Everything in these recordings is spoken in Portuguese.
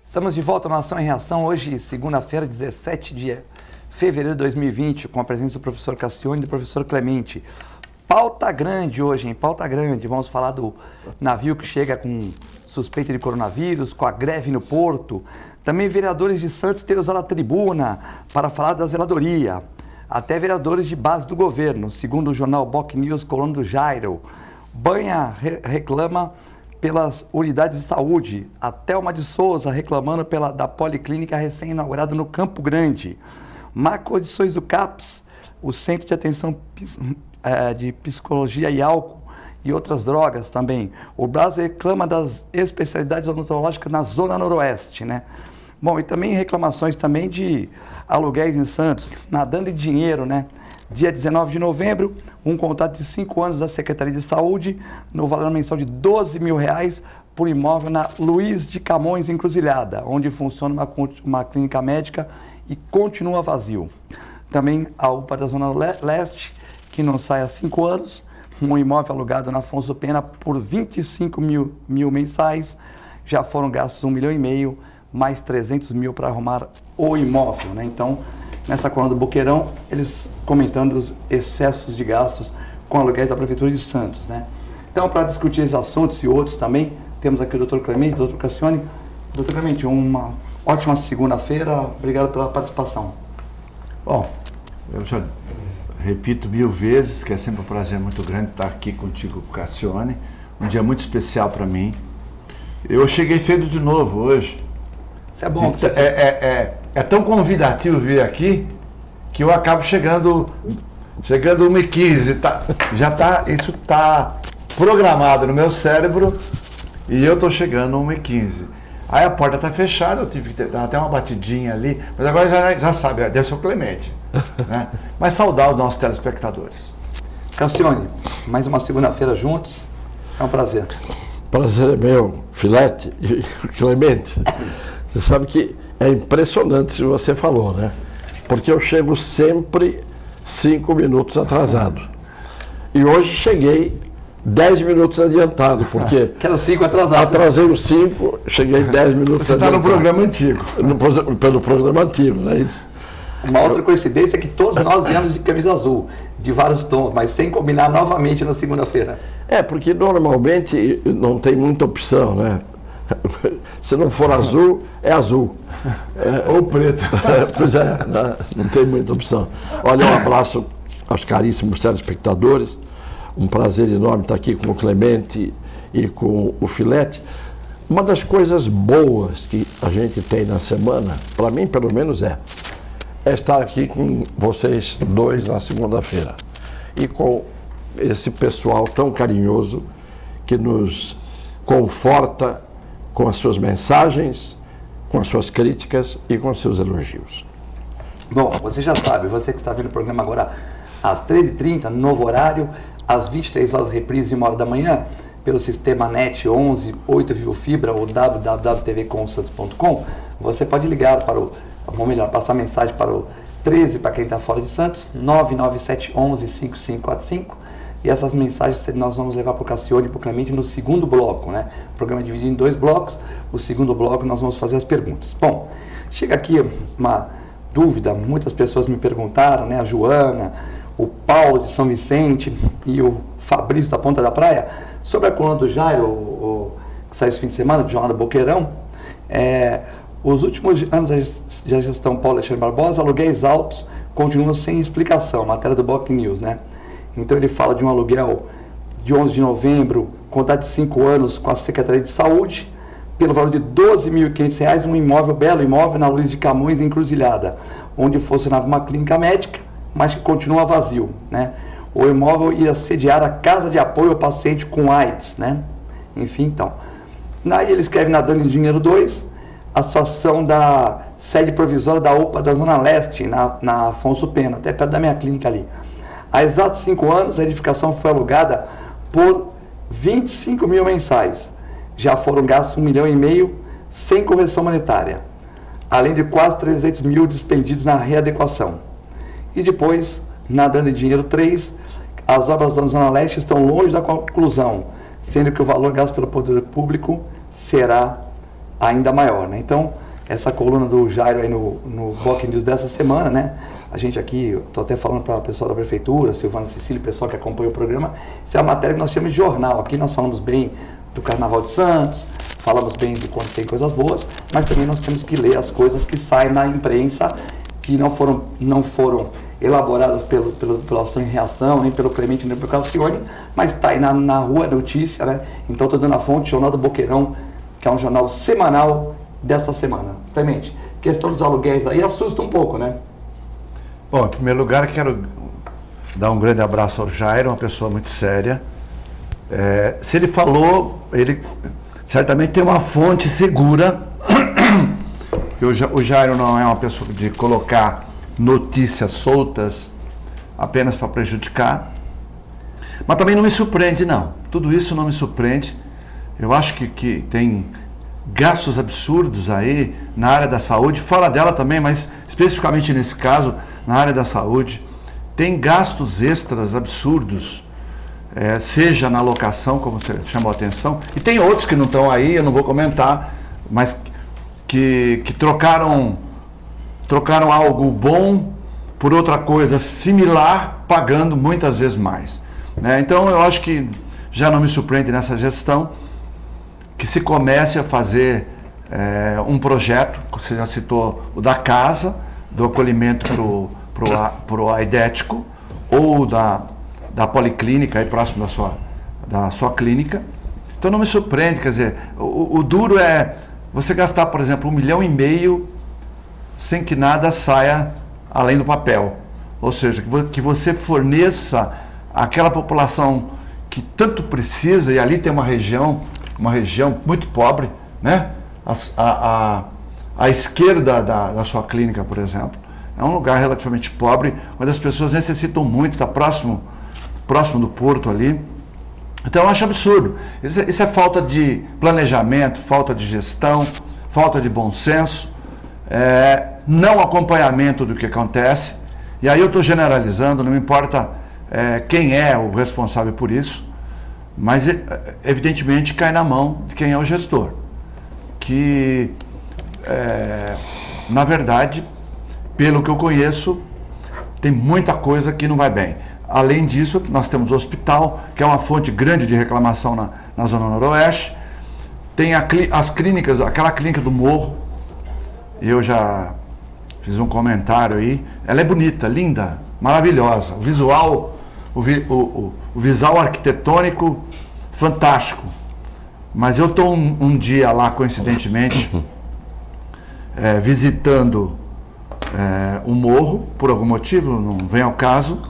Estamos de volta na Ação em Reação, hoje, segunda-feira, 17 de fevereiro de 2020, com a presença do professor Cassione e do professor Clemente. Pauta grande hoje, hein? Pauta grande. Vamos falar do navio que chega com suspeita de coronavírus, com a greve no porto. Também vereadores de Santos têm usado a tribuna para falar da zeladoria. Até vereadores de base do governo, segundo o jornal Boc News, coluna do Jairo. Banha reclama pelas unidades de saúde, a Thelma de Souza reclamando da policlínica recém-inaugurada no Campo Grande. Macro-condições do CAPS, o Centro de Atenção de Psicologia e Álcool e outras drogas também. O Brasil reclama das especialidades odontológicas na Zona Noroeste, né? Bom, e também reclamações também de aluguéis em Santos, nadando em dinheiro, né? Dia 19 de novembro, um contrato de 5 anos da Secretaria de Saúde, no valor mensal de R$12 mil por imóvel na Luiz de Camões Encruzilhada, onde funciona uma clínica médica e continua vazio. Também a UPA da Zona Leste, que não sai há 5 anos, um imóvel alugado na Afonso Pena por 25 mil mensais, já foram gastos R$1,5 milhão, mais 300 mil para arrumar o imóvel, né? Então, nessa coluna do Boqueirão, eles comentando os excessos de gastos com aluguéis da Prefeitura de Santos, né? Então, para discutir esses assuntos e outros também, temos aqui o Dr. Clemente, o Dr. Cassione. Dr. Clemente, uma ótima segunda-feira, obrigado pela participação. Bom, eu já repito 1000 vezes que é sempre um prazer muito grande estar aqui contigo, Cassione, um dia muito especial para mim. Eu cheguei cedo de novo hoje. Isso é bom. É tão convidativo vir aqui que eu acabo chegando 1h15. Isso está programado no meu cérebro e eu estou chegando 1h15. Aí a porta está fechada, eu tive que dar até uma batidinha ali, mas agora já sabe, deve ser o Clemente. Né? Mas saudar os nossos telespectadores. Cassione, mais uma segunda-feira juntos, é um prazer. Prazer é meu, Filete e Clemente. Você sabe que é impressionante se você falou, né? Porque eu chego sempre 5 minutos atrasado. E hoje cheguei 10 minutos adiantado, porque... Que era 5 atrasado. Atrasei os 5, cheguei 10 minutos Você adiantado. está no programa antigo. Pelo programa antigo, não é isso? Uma outra coincidência é que todos nós viemos de camisa azul, de vários tons, mas sem combinar novamente na segunda-feira. É, porque normalmente não tem muita opção, né? Se não for azul, é azul. Ou preto. Pois é, não tem muita opção. Olha, um abraço aos caríssimos telespectadores. Um prazer enorme estar aqui com o Clemente e com o Filete. Uma das coisas boas que a gente tem na semana, para mim pelo menos é estar aqui com vocês dois na segunda-feira. E com esse pessoal tão carinhoso que nos conforta com as suas mensagens, com as suas críticas e com os seus elogios. Bom, você já sabe, você que está vendo o programa agora às 13h30, novo horário, às 23 horas reprise, 1h da manhã, pelo sistema NET 11, 8 Vivo Fibra ou www.tvcomsantos.com, você pode ligar para ou melhor, passar mensagem para o 13, para quem está fora de Santos, 997 11 5545, e essas mensagens nós vamos levar para o Cassione e para o Clemente no segundo bloco, né? O programa é dividido em 2 blocos, o segundo bloco nós vamos fazer as perguntas. Bom, chega aqui uma dúvida, muitas pessoas me perguntaram, né? A Joana, o Paulo de São Vicente e o Fabrício da Ponta da Praia, sobre a coluna do Jairo, que saiu esse fim de semana, do Jornal do Boqueirão. Os últimos anos da gestão Paulo Alexandre Barbosa, aluguéis altos continuam sem explicação, matéria do Boc News, né? Então ele fala de um aluguel de 11 de novembro, contrato de 5 anos com a Secretaria de Saúde, pelo valor de R$12.500, um imóvel, belo imóvel, na Luiz de Camões Encruzilhada, onde funcionava uma clínica médica, mas que continua vazio, né? O imóvel ia sediar a Casa de Apoio ao Paciente com AIDS, né? Enfim, então. Aí ele escreve Nadando em Dinheiro 2, a situação da sede provisória da UPA da Zona Leste, na Afonso Pena, até perto da minha clínica ali. Há exatos 5 anos, a edificação foi alugada por 25 mil mensais. já foram gastos 1,5 milhão sem correção monetária, além de quase 300 mil despendidos na readequação. E depois, nadando em dinheiro 3, as obras da Zona Leste estão longe da conclusão, sendo que o valor gasto pelo poder público será ainda maior, né? Então, essa coluna do Jairo aí no Boc News dessa semana, né? A gente aqui, estou até falando para o pessoal da prefeitura, Silvana Cecília, o pessoal que acompanha o programa, isso é uma matéria que nós chamamos de jornal. Aqui nós falamos bem do Carnaval de Santos, falamos bem de quando tem coisas boas, mas também nós temos que ler as coisas que saem na imprensa, que não foram elaboradas pela Ação e Reação, nem pelo Clemente, nem pelo Cassione, mas está aí na rua, é notícia, né? Então estou dando a fonte, Jornal do Boqueirão, que é um jornal semanal dessa semana. Clemente, questão dos aluguéis aí assusta um pouco, né? Bom, em primeiro lugar, quero dar um grande abraço ao Jairo, uma pessoa muito séria. Se ele falou, ele certamente tem uma fonte segura, porque o Jairo não é uma pessoa de colocar notícias soltas apenas para prejudicar, mas também não me surpreende, não. Tudo isso não me surpreende. Eu acho que tem gastos absurdos aí na área da saúde, fora dela também, mas especificamente nesse caso, na área da saúde, tem gastos extras absurdos, seja na locação, como você chamou a atenção, e tem outros que não estão aí, eu não vou comentar, mas que trocaram algo bom por outra coisa similar, pagando muitas vezes mais, né? Então eu acho que já não me surpreende nessa gestão que se comece a fazer um projeto, você já citou o da casa, do acolhimento para o aidético, ou da policlínica, aí próximo da sua clínica. Então não me surpreende, quer dizer, o duro é você gastar, por exemplo, 1,5 milhão sem que nada saia além do papel. Ou seja, que você forneça àquela população que tanto precisa, e ali tem uma região muito pobre, né? A esquerda da sua clínica, por exemplo, é um lugar relativamente pobre, onde as pessoas necessitam muito, está próximo do porto ali. Então eu acho absurdo. Isso é falta de planejamento, falta de gestão, falta de bom senso, não acompanhamento do que acontece. E aí eu estou generalizando, não me importa quem é o responsável por isso, mas evidentemente cai na mão de quem é o gestor, que na verdade, pelo que eu conheço, tem muita coisa que não vai bem. Além disso, nós temos o hospital, que é uma fonte grande de reclamação na Zona Noroeste. Tem as clínicas, aquela clínica do Morro, eu já fiz um comentário aí. Ela é bonita, linda, maravilhosa. O visual, o visual arquitetônico, fantástico. Mas eu estou um dia lá, coincidentemente, visitando o morro, por algum motivo, não vem ao caso,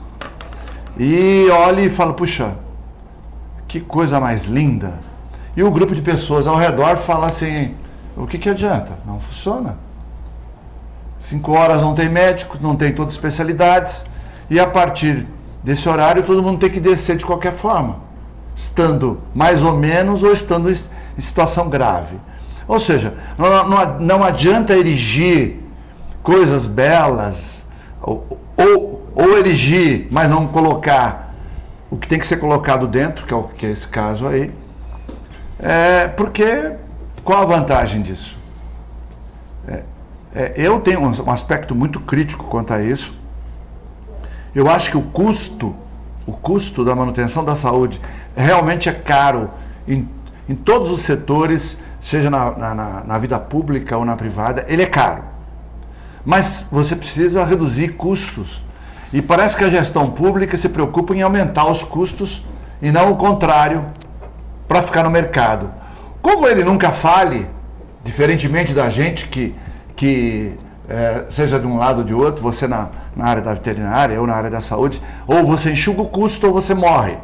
e olho e falo, puxa, que coisa mais linda. E o grupo de pessoas ao redor fala assim, o que adianta? Não funciona. 5 horas não tem médicos, não tem todas as especialidades, e a partir desse horário todo mundo tem que descer de qualquer forma, estando mais ou menos ou estando em situação grave. Ou seja, não adianta erigir coisas belas, ou erigir, mas não colocar o que tem que ser colocado dentro, que é esse caso aí, porque qual a vantagem disso? Eu tenho um aspecto muito crítico quanto a isso. Eu acho que o custo da manutenção da saúde realmente é caro em todos os setores, seja na vida pública ou na privada, ele é caro. Mas você precisa reduzir custos. E parece que a gestão pública se preocupa em aumentar os custos e não o contrário, para ficar no mercado. Como ele nunca fale, diferentemente da gente que seja de um lado ou de outro, você na área da veterinária ou na área da saúde, ou você enxuga o custo ou você morre,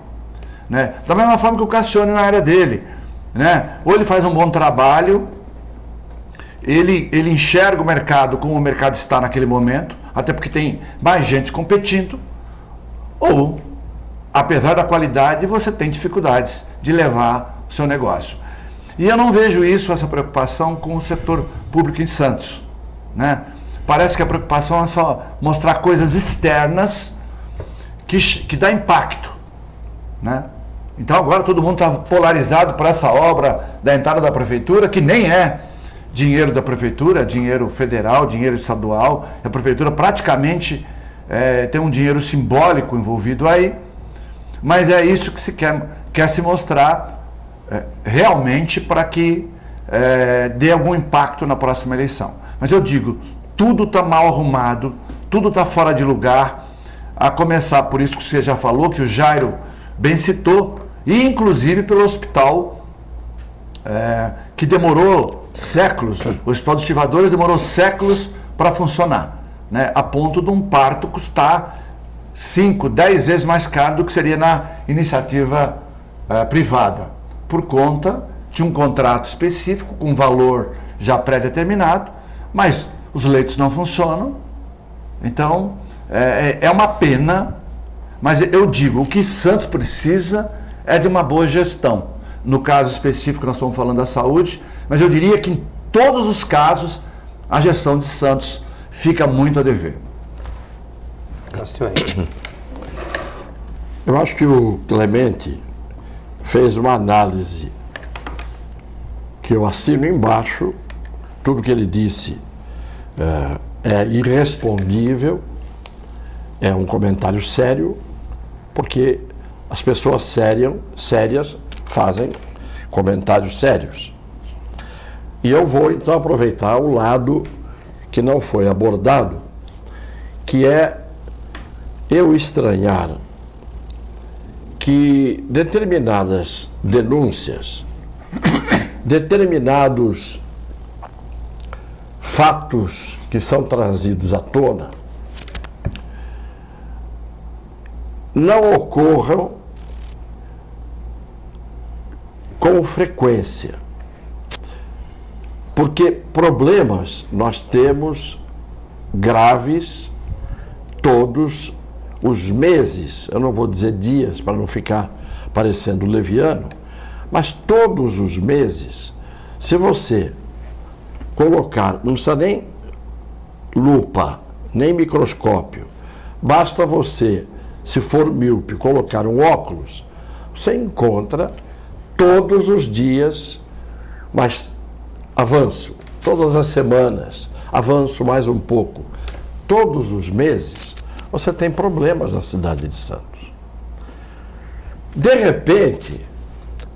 né? Da mesma forma que o Cassione na área dele, né? Ou ele faz um bom trabalho, ele enxerga o mercado como o mercado está naquele momento, até porque tem mais gente competindo, ou, apesar da qualidade, você tem dificuldades de levar o seu negócio. E eu não vejo essa preocupação com o setor público em Santos, né? Parece que a preocupação é só mostrar coisas externas que dá impacto, né? Então agora todo mundo está polarizado por essa obra da entrada da prefeitura, que nem é dinheiro da prefeitura, é dinheiro federal, dinheiro estadual. A prefeitura praticamente tem um dinheiro simbólico envolvido aí, mas é isso que se quer se mostrar realmente para que dê algum impacto na próxima eleição. Mas eu digo, tudo está mal arrumado, tudo está fora de lugar, a começar por isso que você já falou, que o Jairo bem citou, e inclusive pelo hospital que demorou séculos, o Hospital dos Estivadores demorou séculos para funcionar, né? A ponto de um parto custar 5, 10 vezes mais caro do que seria na iniciativa privada, por conta de um contrato específico, com valor já pré-determinado, mas os leitos não funcionam. Então, é uma pena, mas eu digo, o que Santos precisa é de uma boa gestão. No caso específico, nós estamos falando da saúde, mas eu diria que em todos os casos, a gestão de Santos fica muito a dever. Cassione. Eu acho que o Clemente fez uma análise que eu assino embaixo. Tudo que ele disse é irrespondível, é um comentário sério, porque as pessoas sérias fazem comentários sérios. E eu vou então aproveitar o lado que não foi abordado, que é eu estranhar que determinadas denúncias, determinados fatos que são trazidos à tona, não ocorram com frequência. Porque problemas nós temos graves todos os meses, eu não vou dizer dias para não ficar parecendo leviano, mas todos os meses, se você colocar, não precisa nem lupa, nem microscópio, basta você, se for míope, colocar um óculos, você encontra todos os dias, mas avanço, todas as semanas, avanço mais um pouco, todos os meses, você tem problemas na cidade de Santos. De repente,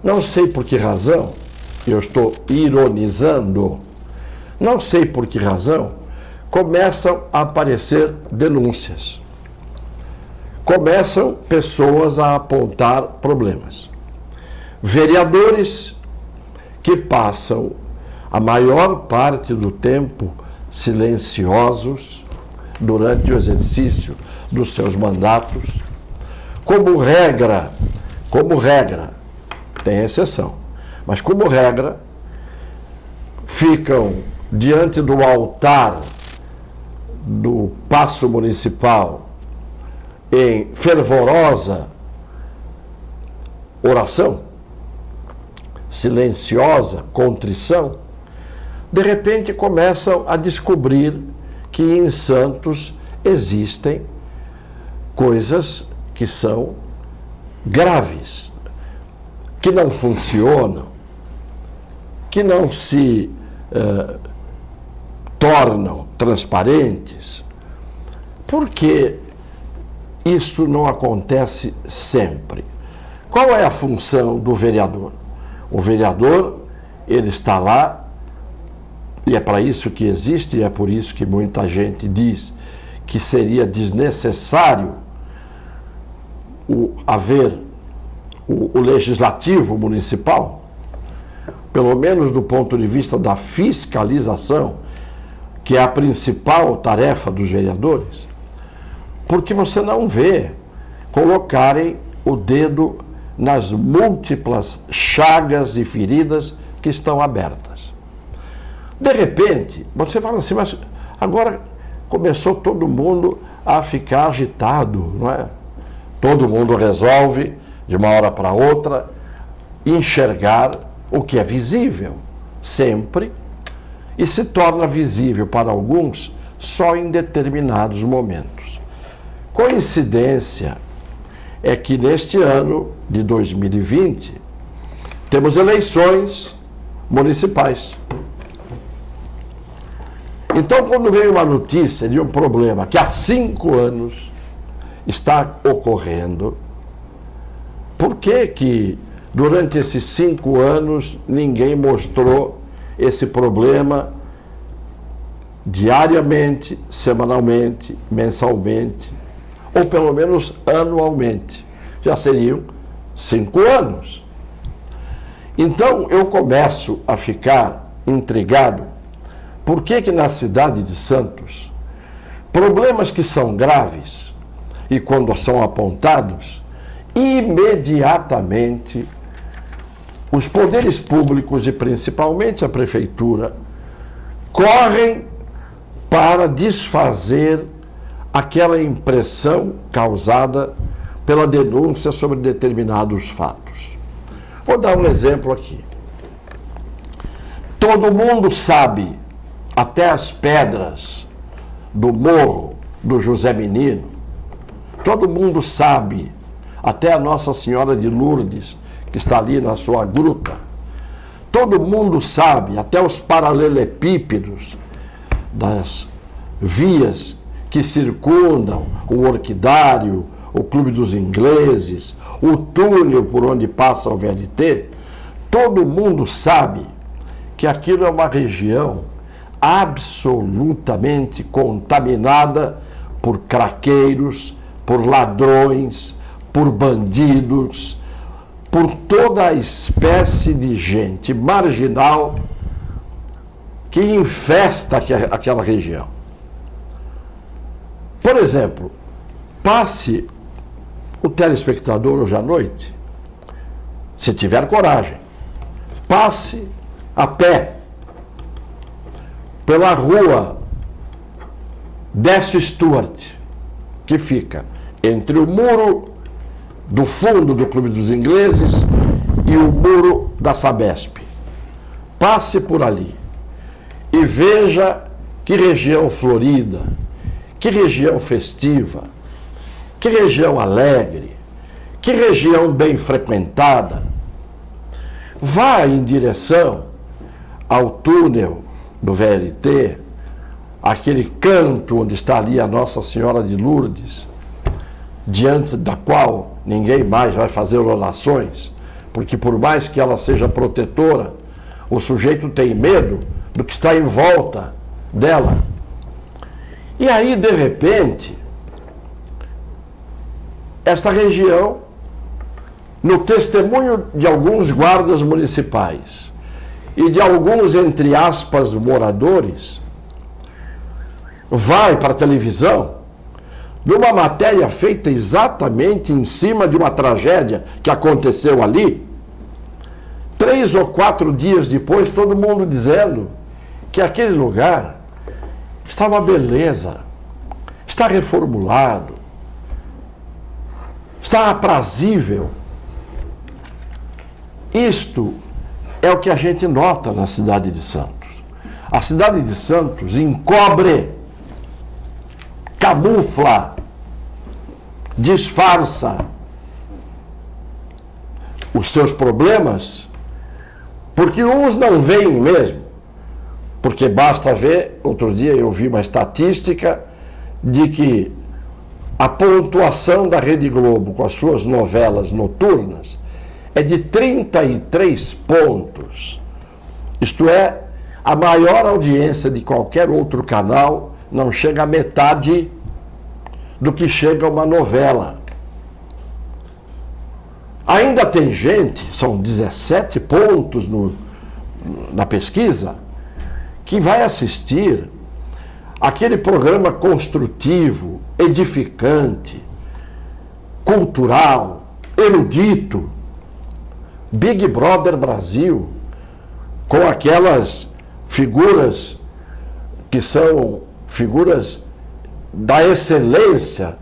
não sei por que razão, eu estou ironizando, não sei por que razão, começam a aparecer denúncias. Começam pessoas a apontar problemas. Vereadores que passam a maior parte do tempo silenciosos durante o exercício dos seus mandatos, como regra, tem exceção, mas como regra, ficam diante do altar do Paço Municipal em fervorosa oração, silenciosa contrição, de repente começam a descobrir que em Santos existem coisas que são graves, que não funcionam, que não se tornam transparentes. Por que isso não acontece sempre? Qual é a função do vereador? O vereador, ele está lá, e é para isso que existe, e é por isso que muita gente diz que seria desnecessário haver o legislativo municipal, pelo menos do ponto de vista da fiscalização, que é a principal tarefa dos vereadores, porque você não vê colocarem o dedo nas múltiplas chagas e feridas que estão abertas. De repente, você fala assim, mas agora começou todo mundo a ficar agitado, não é? Todo mundo resolve, de uma hora para outra, enxergar o que é visível, sempre, e se torna visível para alguns só em determinados momentos. Coincidência é que neste ano de 2020 temos eleições municipais. Então, quando vem uma notícia de um problema que há 5 anos está ocorrendo, por que durante esses 5 anos ninguém mostrou esse problema diariamente, semanalmente, mensalmente, ou pelo menos anualmente? Já seriam 5 anos. Então eu começo a ficar intrigado. Por que na cidade de Santos, problemas que são graves e quando são apontados, imediatamente os poderes públicos e principalmente a prefeitura correm para desfazer aquela impressão causada pela denúncia sobre determinados fatos. Vou dar um exemplo aqui. Todo mundo sabe, até as pedras do morro do José Menino, todo mundo sabe, até a Nossa Senhora de Lourdes, que está ali na sua gruta, todo mundo sabe, até os paralelepípedos das vias que circundam o Orquidário, o Clube dos Ingleses, o túnel por onde passa o VLT, todo mundo sabe que aquilo é uma região absolutamente contaminada por craqueiros, por ladrões, por bandidos, por toda a espécie de gente marginal que infesta aquela região. Por exemplo, passe o telespectador hoje à noite, se tiver coragem, passe a pé pela rua Décio Stuart, que fica entre o muro do fundo do Clube dos Ingleses e o muro da Sabesp. Passe por ali e veja que região florida, que região festiva, que região alegre, que região bem frequentada. Vá em direção ao túnel do VLT, aquele canto onde está ali a Nossa Senhora de Lourdes, diante da qual ninguém mais vai fazer orações, porque por mais que ela seja protetora, o sujeito tem medo do que está em volta dela. E aí, de repente, esta região, no testemunho de alguns guardas municipais e de alguns, entre aspas, moradores, vai para a televisão numa matéria feita exatamente em cima de uma tragédia que aconteceu ali. 3 ou 4 dias depois, todo mundo dizendo que aquele lugar está uma beleza, está reformulado, está aprazível. Isto é o que a gente nota na cidade de Santos. A cidade de Santos encobre, camufla, disfarça os seus problemas, porque uns não veem mesmo. Porque basta ver, outro dia eu vi uma estatística de que a pontuação da Rede Globo com as suas novelas noturnas é de 33 pontos. Isto é, a maior audiência de qualquer outro canal não chega a metade do que chega uma novela. Ainda tem gente, são 17 pontos na pesquisa, que vai assistir aquele programa construtivo, edificante, cultural, erudito, Big Brother Brasil, com aquelas figuras que são figuras da excelência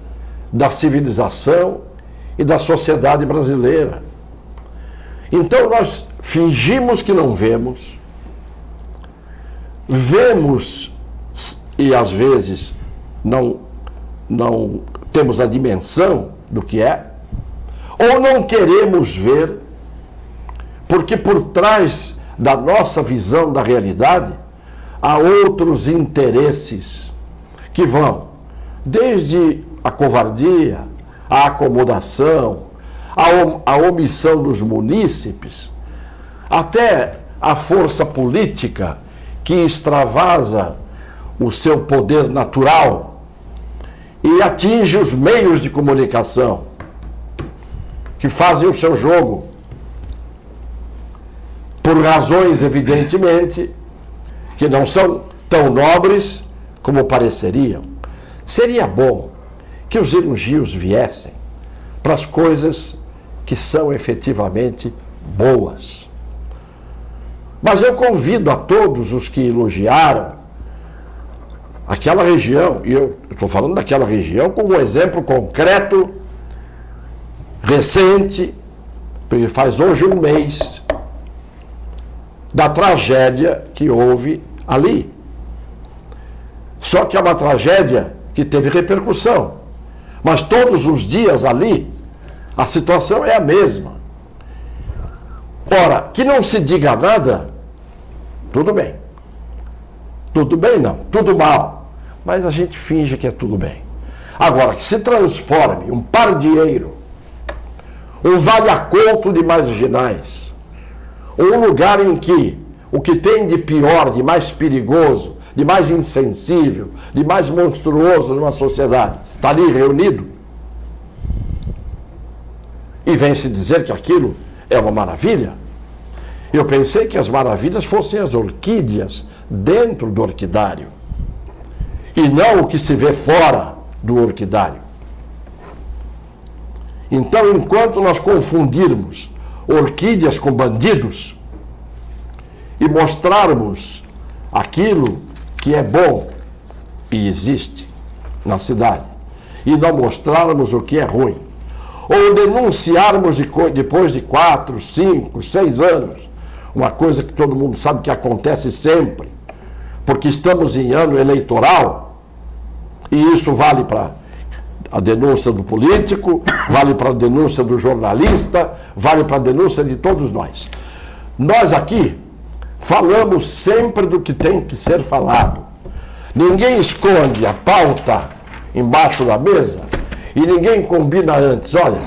da civilização e da sociedade brasileira. Então nós fingimos que não vemos, vemos e às vezes não temos a dimensão do que é, ou não queremos ver, porque por trás da nossa visão da realidade há outros interesses que vão desde a covardia, a acomodação, a omissão dos munícipes, até a força política que extravasa o seu poder natural e atinge os meios de comunicação que fazem o seu jogo por razões, evidentemente, que não são tão nobres como pareceriam. Seria bom que os elogios viessem para as coisas que são efetivamente boas. Mas eu convido a todos os que elogiaram aquela região, e eu estou falando daquela região como um exemplo concreto, recente, porque faz hoje um mês, da tragédia que houve ali. Só que é uma tragédia que teve repercussão. Mas todos os dias ali, a situação é a mesma. Ora, que não se diga nada, tudo bem. Tudo bem não, tudo mal. Mas a gente finge que é tudo bem. Agora, que se transforme um pardieiro, um vale-aconto de marginais, um lugar em que o que tem de pior, de mais perigoso, de mais insensível, de mais monstruoso numa sociedade, está ali reunido, e vem se dizer que aquilo é uma maravilha. Eu pensei que as maravilhas fossem as orquídeas dentro do orquidário, e não o que se vê fora do orquidário. Então, enquanto nós confundirmos orquídeas com bandidos e mostrarmos aquilo que é bom e existe na cidade e não mostrarmos o que é ruim, ou denunciarmos depois de 4, 5, 6 anos, uma coisa que todo mundo sabe que acontece sempre, porque estamos em ano eleitoral, e isso vale para a denúncia do político, vale para a denúncia do jornalista, vale para a denúncia de todos nós. Nós aqui falamos sempre do que tem que ser falado. Ninguém esconde a pauta embaixo da mesa e ninguém combina antes. Olha,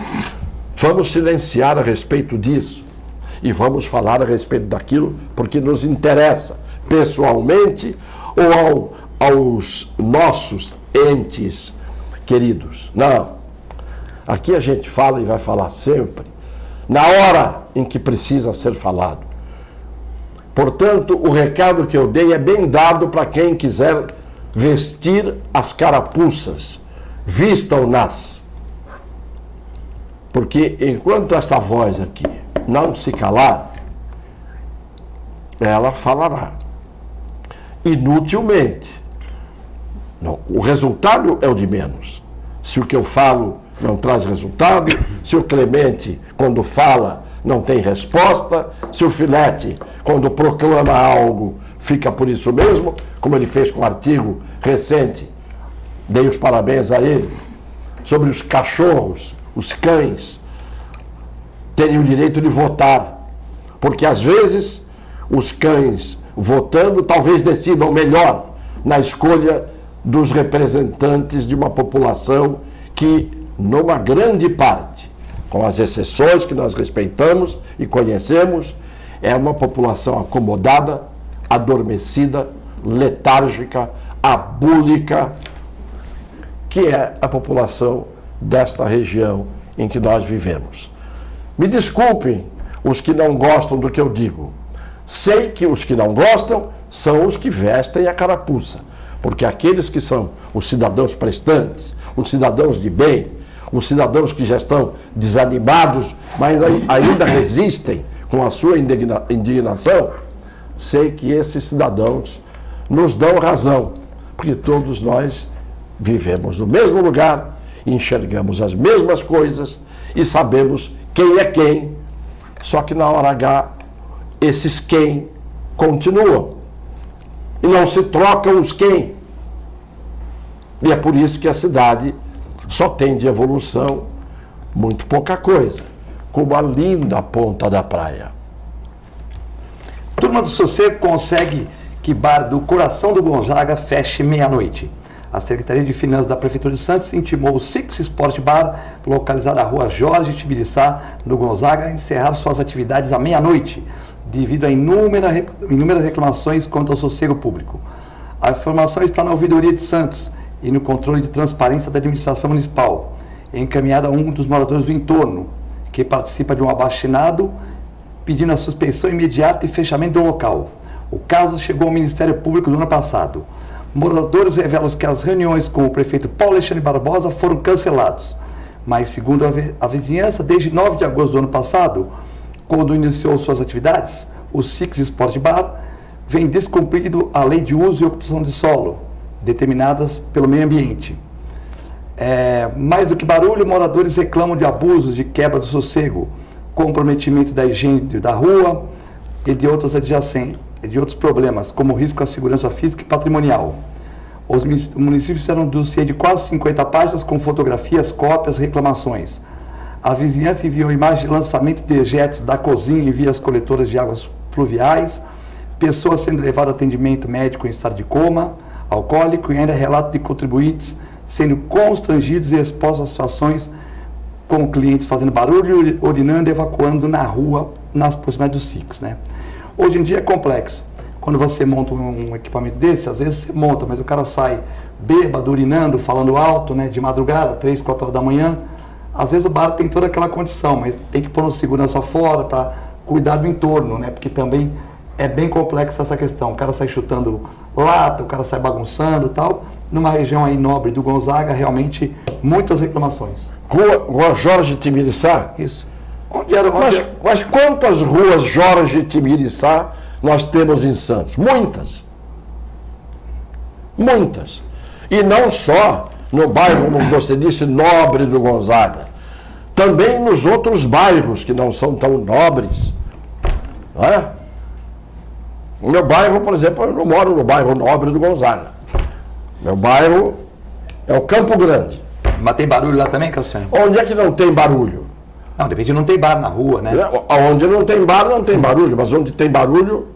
vamos silenciar a respeito disso e vamos falar a respeito daquilo porque nos interessa pessoalmente ou aos nossos entes queridos. Não. Aqui a gente fala e vai falar sempre na hora em que precisa ser falado. Portanto, o recado que eu dei é bem dado para quem quiser vestir as carapuças. Vistam-nas. Porque enquanto esta voz aqui não se calar, ela falará. Inutilmente. Não, o resultado é o de menos. Se o que eu falo não traz resultado, se o Clemente, quando fala, não tem resposta, se o Filete, quando proclama algo, fica por isso mesmo, como ele fez com um artigo recente, dei os parabéns a ele, sobre os cachorros, os cães, terem o direito de votar, porque às vezes os cães votando talvez decidam melhor na escolha dos representantes de uma população que, numa grande parte, com as exceções que nós respeitamos e conhecemos, é uma população acomodada, adormecida, letárgica, abúlica, que é a população desta região em que nós vivemos. Me desculpem os que não gostam do que eu digo. Sei que os que não gostam são os que vestem a carapuça, porque aqueles que são os cidadãos prestantes, os cidadãos de bem, os cidadãos que já estão desanimados, mas ainda resistem com a sua indignação, sei que esses cidadãos nos dão razão, porque todos nós vivemos no mesmo lugar, enxergamos as mesmas coisas e sabemos quem é quem Só que na hora H, esses quem continuam. E não se trocam os quem. E é por isso que a cidade só tem de evolução muito pouca coisa, como a linda ponta da praia. Turma do Sossego consegue que bar do Coração do Gonzaga feche meia-noite. A Secretaria de Finanças da Prefeitura de Santos intimou o Six Sport Bar, localizado na rua Jorge Tibiriçá, no Gonzaga, a encerrar suas atividades à meia-noite, devido a inúmeras reclamações quanto ao sossego público. A informação está na Ouvidoria de Santos e no controle de transparência da administração municipal, encaminhada a um dos moradores do entorno, que participa de um abaixo-assinado pedindo a suspensão imediata e fechamento do local. O caso chegou ao Ministério Público no ano passado. Moradores revelam que as reuniões com o prefeito Paulo Alexandre Barbosa foram cancelados. Mas, segundo a vizinhança, desde 9 de agosto do ano passado, quando iniciou suas atividades, o Six Sport Bar vem descumprindo a lei de uso e ocupação de solo, determinadas pelo meio ambiente. Mais do que barulho, moradores reclamam de abusos, de quebra do sossego, comprometimento da higiene da rua e de outros problemas, como risco à segurança física e patrimonial. Os municípios fizeram um dossiê de quase 50 páginas com fotografias, cópias, reclamações. A vizinhança enviou imagens de lançamento de dejetos da cozinha em vias coletoras de águas pluviais, pessoas sendo levadas a atendimento médico em estado de coma, alcoólico, e ainda relato de contribuintes sendo constrangidos e expostos a situações como clientes fazendo barulho, urinando e evacuando na rua, nas proximidades do Six, né? Hoje em dia é complexo. Quando você monta um equipamento desse, às vezes você monta, mas o cara sai bêbado, urinando, falando alto, né, de madrugada, 3, 4 horas da manhã. Às vezes o bar tem toda aquela condição, mas tem que pôr um segurança fora para cuidar do entorno, né? Porque também é bem complexa essa questão. O cara sai chutando lata, o cara sai bagunçando e tal. Numa região aí nobre do Gonzaga, realmente muitas reclamações. Rua Jorge Tibiriçá? Isso. Mas quantas ruas Jorge Tibiriçá nós temos em Santos? Muitas. Muitas. E não só no bairro, como você disse, nobre do Gonzaga. Também nos outros bairros que não são tão nobres. Não é? O meu bairro, por exemplo, eu não moro no bairro nobre do Gonzaga. Meu bairro é o Campo Grande. Mas tem barulho lá também, Cassiano? Onde é que não tem barulho? Não, de repente não tem bar na rua, né? Onde não tem bar, não tem barulho. Mas onde tem barulho,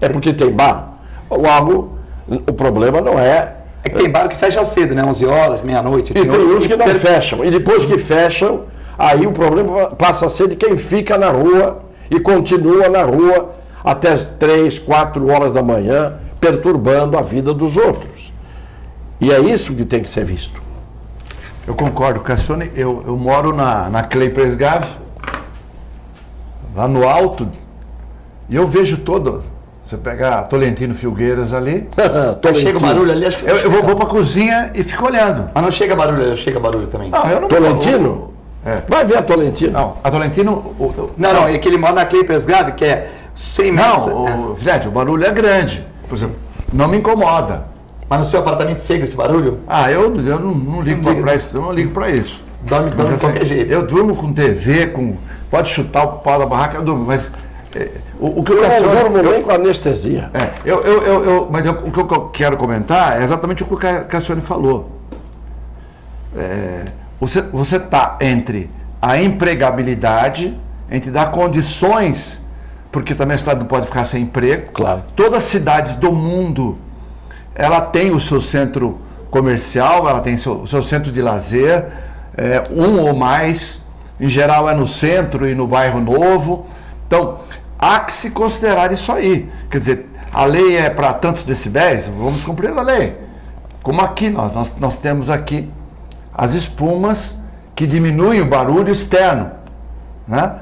é porque tem bar. Logo, o problema não é... É que tem bar que fecha cedo, né? 11 horas, meia-noite. E tem uns que não fecham. E depois que fecham, aí o problema passa a ser de quem fica na rua e continua na rua até as 3, 4 horas da manhã, perturbando a vida dos outros. E é isso que tem que ser visto. Eu concordo, Cassione. Eu moro na Clay Presgave, lá no alto, e eu vejo todo. Você pega Tolentino Filgueiras ali. Chega o barulho ali, acho que. Eu vou pra cozinha e fico olhando. Mas não chega barulho, chega barulho também. Não, eu não. Tolentino? Vai ver a Tolentino. Não, a Tolentino. Não, é que ele mora na Clay Presgave, que é 100 metros. Não, Fred, o barulho é grande. Por exemplo, não me incomoda. Mas no seu apartamento chega esse barulho? Eu não ligo para isso. Eu não ligo para isso. Dorme de qualquer jeito. Eu durmo com TV, pode chutar o pau da barraca, eu durmo, mas o que eu não durmo nem com anestesia. Mas o que eu quero comentar é exatamente o que o Cassione falou. Você está entre a empregabilidade, entre dar condições, porque também a cidade não pode ficar sem emprego. Claro. Todas as cidades do mundo, ela tem o seu centro comercial, ela tem o seu centro de lazer, um ou mais, em geral é no centro e no bairro novo. Então, há que se considerar isso aí. Quer dizer, a lei é para tantos decibéis, vamos cumprir a lei. Como aqui, nós temos aqui as espumas que diminuem o barulho externo, né?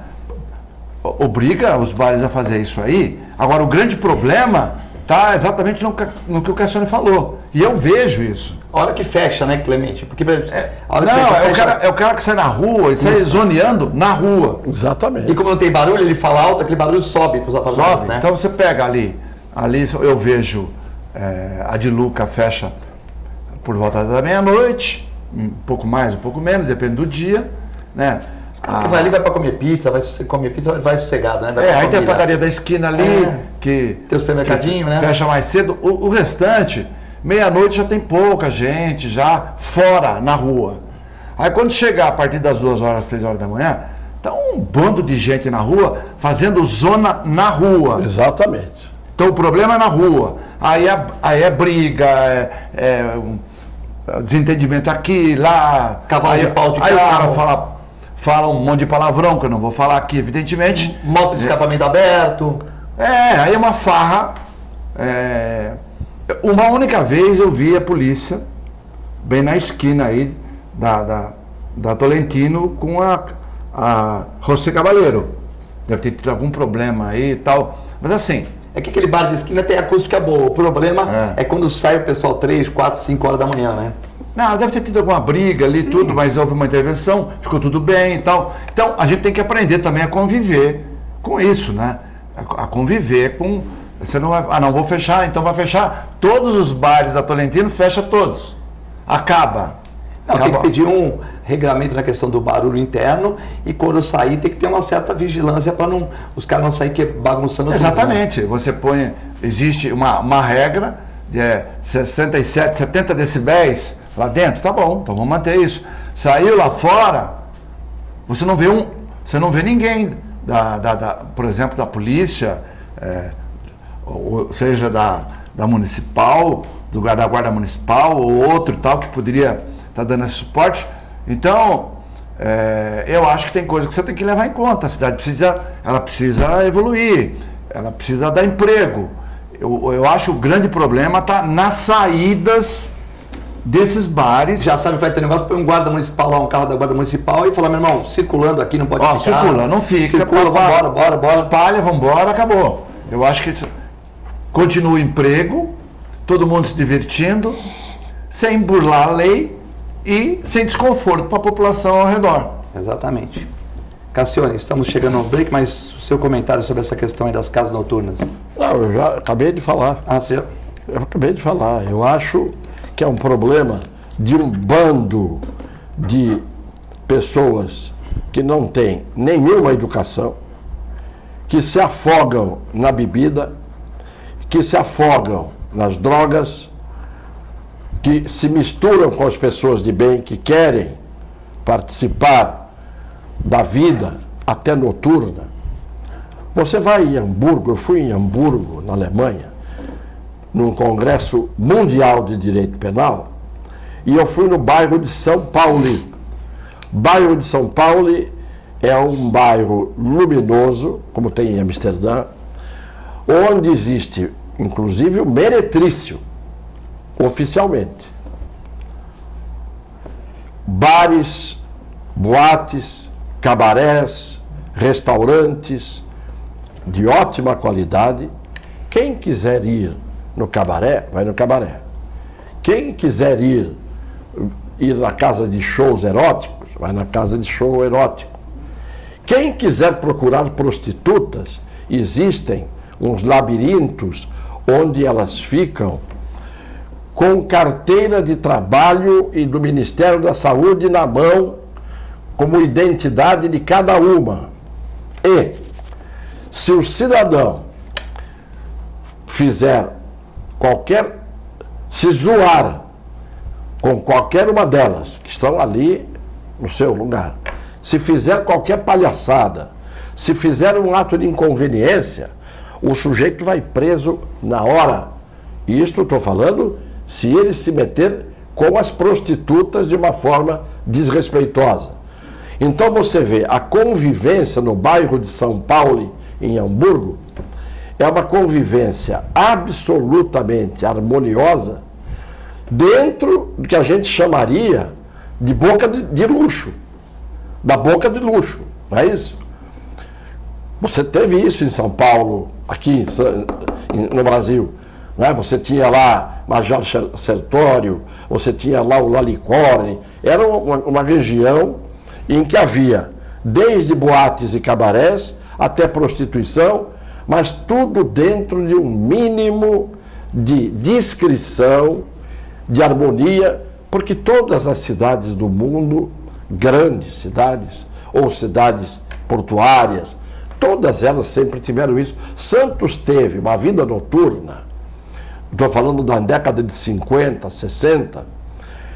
Obriga os bares a fazer isso aí. Agora, o grande problema está exatamente no que o Cassione falou. E eu vejo isso. A hora que fecha, né, Clemente? Porque é o cara que sai na rua, e sai zoneando na rua. Exatamente. E como não tem barulho, ele fala alto, aquele barulho sobe para os apartamentos, né? Então você pega ali eu vejo a de Luca fecha por volta da meia-noite, um pouco mais, um pouco menos, depende do dia, né? Vai ali, vai pra comer pizza, comer pizza, vai sossegado, né? Vai aí tem a padaria da esquina ali, que tem o supermercadinho, né? Fecha mais cedo. O restante, meia-noite já tem pouca gente, já fora, na rua. Aí quando chegar a partir das 2 horas, 3 horas da manhã, tá um bando de gente na rua, fazendo zona na rua. Exatamente. Então o problema é na rua. Aí é briga, desentendimento aqui, lá. Cavalo de pau de aí carro. O cara fala um monte de palavrão, que eu não vou falar aqui, evidentemente. Moto de escapamento aberto. Aí é uma farra. Uma única vez eu vi a polícia, bem na esquina aí, da Tolentino, com a José Cabaleiro. Deve ter tido algum problema aí e tal. Mas assim... É que aquele bar de esquina tem acústica boa. O problema é quando sai o pessoal 3, 4, 5 horas da manhã, né? Não, deve ter tido alguma briga ali, tudo, mas houve uma intervenção, ficou tudo bem e tal. Então, a gente tem que aprender também a conviver com isso, né? A conviver com... Você não vai... não, vou fechar, então vai fechar. Todos os bares da Tolentino, fecha todos. Acaba. Não, tem que pedir um regulamento na questão do barulho interno e quando sair tem que ter uma certa vigilância para os caras não sair bagunçando tudo. Exatamente. Você põe... Existe uma regra de 67, 70 decibéis lá dentro, tá bom, então vamos manter isso. Saiu lá fora, você não vê ninguém, por exemplo, da polícia, ou seja, da municipal, da guarda municipal, ou outro tal, que poderia estar dando esse suporte. Então, eu acho que tem coisa que você tem que levar em conta. A cidade precisa evoluir, ela precisa dar emprego. Eu acho que o grande problema está nas saídas desses bares. Já sabe que vai ter negócio, põe um guarda municipal lá, um carro da guarda municipal e fala, meu irmão, circulando aqui, não pode ficar. Circula, não fica. Circula, bora. Espalha, vambora, acabou. Eu acho que continua o emprego, todo mundo se divertindo, sem burlar a lei e sem desconforto para a população ao redor. Exatamente. Cassione, estamos chegando ao break, mas o seu comentário sobre essa questão aí das casas noturnas? Não, eu já acabei de falar. Você... Eu acabei de falar. Eu acho que é um problema de um bando de pessoas que não têm nenhuma educação, que se afogam na bebida, que se afogam nas drogas, que se misturam com as pessoas de bem, que querem participar da vida até noturna. Você vai em Hamburgo, eu fui em Hamburgo, na Alemanha, num congresso mundial de direito penal, e eu fui no bairro de São Paulo. O bairro de São Paulo é um bairro luminoso, como tem em Amsterdã, onde existe, inclusive, o meretrício, oficialmente. Bares, boates, cabarés, restaurantes de ótima qualidade. Quem quiser ir no cabaré, vai no cabaré. Quem quiser ir na casa de shows eróticos, vai na casa de show erótico. Quem quiser procurar prostitutas, existem uns labirintos onde elas ficam com carteira de trabalho e do Ministério da Saúde na mão, como identidade de cada uma. E, se o cidadão se zoar com qualquer uma delas, que estão ali no seu lugar, se fizer qualquer palhaçada, se fizer um ato de inconveniência, o sujeito vai preso na hora. E isto estou falando se ele se meter com as prostitutas de uma forma desrespeitosa. Então você vê, a convivência no bairro de São Paulo, em Hamburgo, é uma convivência absolutamente harmoniosa dentro do que a gente chamaria de boca de luxo. Da boca de luxo, não é isso? Você teve isso em São Paulo, aqui no Brasil. Né? Você tinha lá Major Sertório, você tinha lá o Lalicorne. Era uma região em que havia desde boates e cabarés até prostituição, mas tudo dentro de um mínimo de discrição, de harmonia, porque todas as cidades do mundo, grandes cidades, ou cidades portuárias, todas elas sempre tiveram isso. Santos teve uma vida noturna, estou falando da década de 50, 60,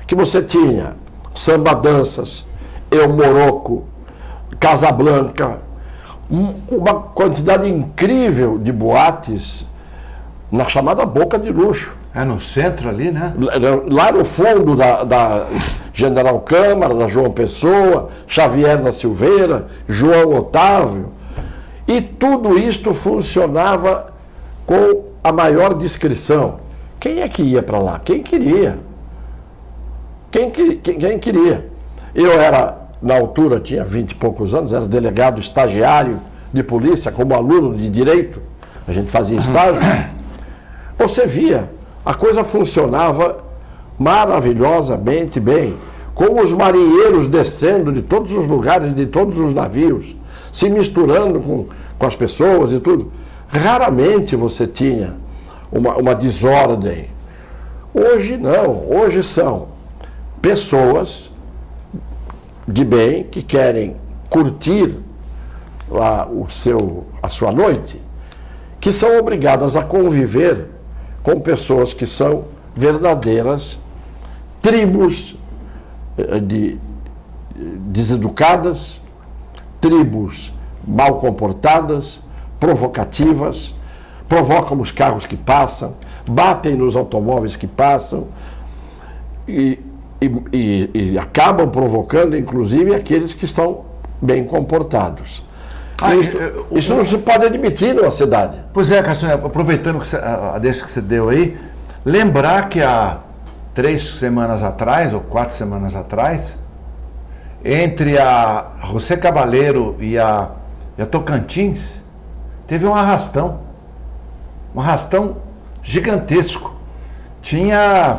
que você tinha samba-danças, El Morocco, Casablanca, uma quantidade incrível de boates na chamada Boca de Luxo. É no centro ali, né? Lá no fundo da General Câmara, da João Pessoa, Xavier da Silveira, João Otávio. E tudo isto funcionava com a maior discrição. Quem é que ia para lá? Quem queria? Quem queria? Eu era, na altura, tinha 20 e poucos anos, era delegado estagiário de polícia, como aluno de direito. A gente fazia estágio. Você via, a coisa funcionava maravilhosamente bem, com os marinheiros descendo de todos os lugares, de todos os navios, se misturando com as pessoas e tudo. Raramente você tinha uma desordem. Hoje não, hoje são pessoas de bem que querem curtir a sua noite, que são obrigadas a conviver com pessoas que são verdadeiras tribos deseducadas, tribos mal comportadas, provocativas, provocam os carros que passam, batem nos automóveis que passam e acabam provocando, inclusive, aqueles que estão bem comportados. Isso não se pode admitir numa cidade. Pois é, Castanha, aproveitando a deixa que você deu aí, lembrar que há 3 semanas atrás, ou 4 semanas atrás, entre a José Cabaleiro e a Tocantins, teve um arrastão gigantesco. Tinha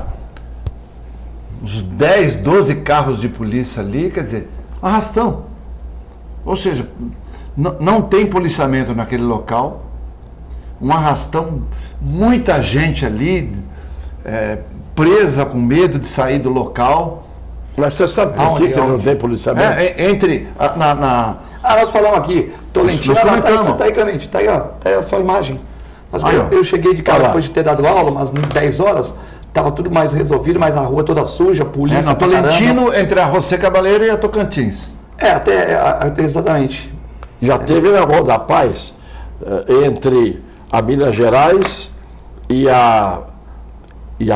uns 10, 12 carros de polícia ali, quer dizer, arrastão. Ou seja, não tem policiamento naquele local, um arrastão, muita gente ali presa com medo de sair do local. Mas você sabe por que não tem policiamento? Nós falamos aqui, Tolentino, tá aí, Clemente, tá aí a sua imagem. Mas eu cheguei de casa depois de ter dado aula, umas 10 horas, estava tudo mais resolvido, mas a rua toda suja, polícia. Tolentino, entre a José Cabaleiro e a Tocantins. Exatamente. Já teve na Rua da Paz, entre a Minas Gerais e a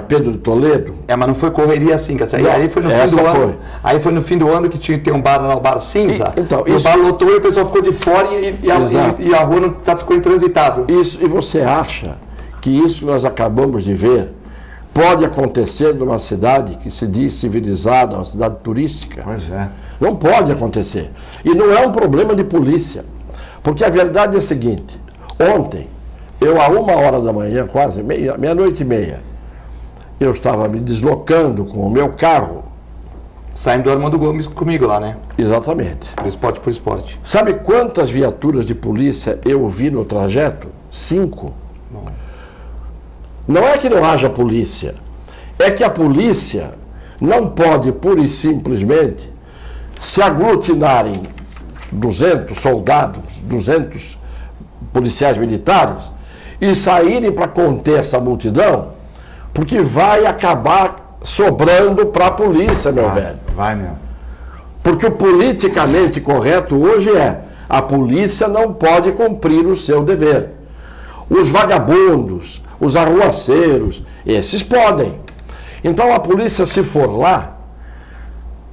Pedro de Toledo. Mas não foi correria assim, aí foi no fim do ano. Aí foi no fim do ano que tinha que ter um bar lá, o Bar Cinza. O bar lotou e o pessoal ficou de fora e a rua ficou intransitável. Isso, e você acha que isso que nós acabamos de ver pode acontecer numa cidade que se diz civilizada, uma cidade turística? Pois é. Não pode acontecer. E não é um problema de polícia. Porque a verdade é a seguinte: ontem, eu a 1h da manhã, quase, meia-noite e meia, eu estava me deslocando com o meu carro. Saindo do Armando Gomes comigo lá, né? Exatamente. Do Esporte por Esporte. Sabe quantas viaturas de polícia eu vi no trajeto? 5. Não é que não haja polícia. É que a polícia não pode, pura e simplesmente, se aglutinarem 200 soldados, 200 policiais militares e saírem para conter essa multidão, porque vai acabar sobrando para a polícia, meu velho. Vai mesmo. Porque o politicamente correto hoje é: a polícia não pode cumprir o seu dever. Os vagabundos, os arruaceiros, esses podem. Então a polícia, se for lá,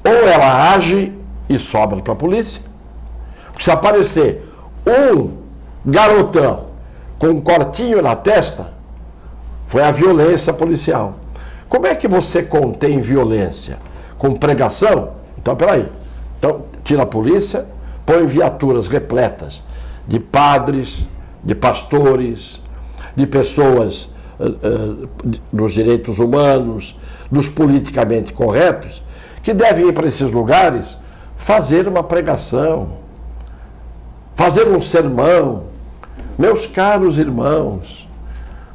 ou ela age e sobra para a polícia. Se aparecer um garotão com um cortinho na testa, foi a violência policial. Como é que você contém violência? Com pregação? Então, peraí. Então, tira a polícia, põe viaturas repletas de padres, de pastores, de pessoas dos direitos humanos, dos politicamente corretos, que devem ir para esses lugares fazer uma pregação, fazer um sermão. Meus caros irmãos,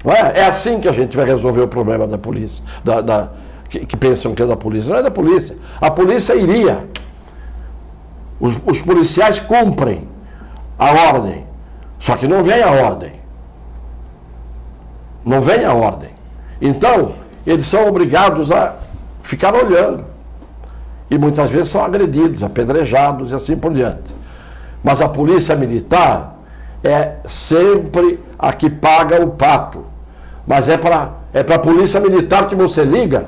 não é? É assim que a gente vai resolver o problema da polícia, que pensam que é da polícia. Não é da polícia. A polícia iria Os policiais cumprem a ordem, só que não vem a ordem. Não vem a ordem. Então, eles são obrigados a ficar olhando. E muitas vezes são agredidos, apedrejados e assim por diante. Mas a polícia militar é sempre a que paga o pato. Mas é para a polícia militar que você liga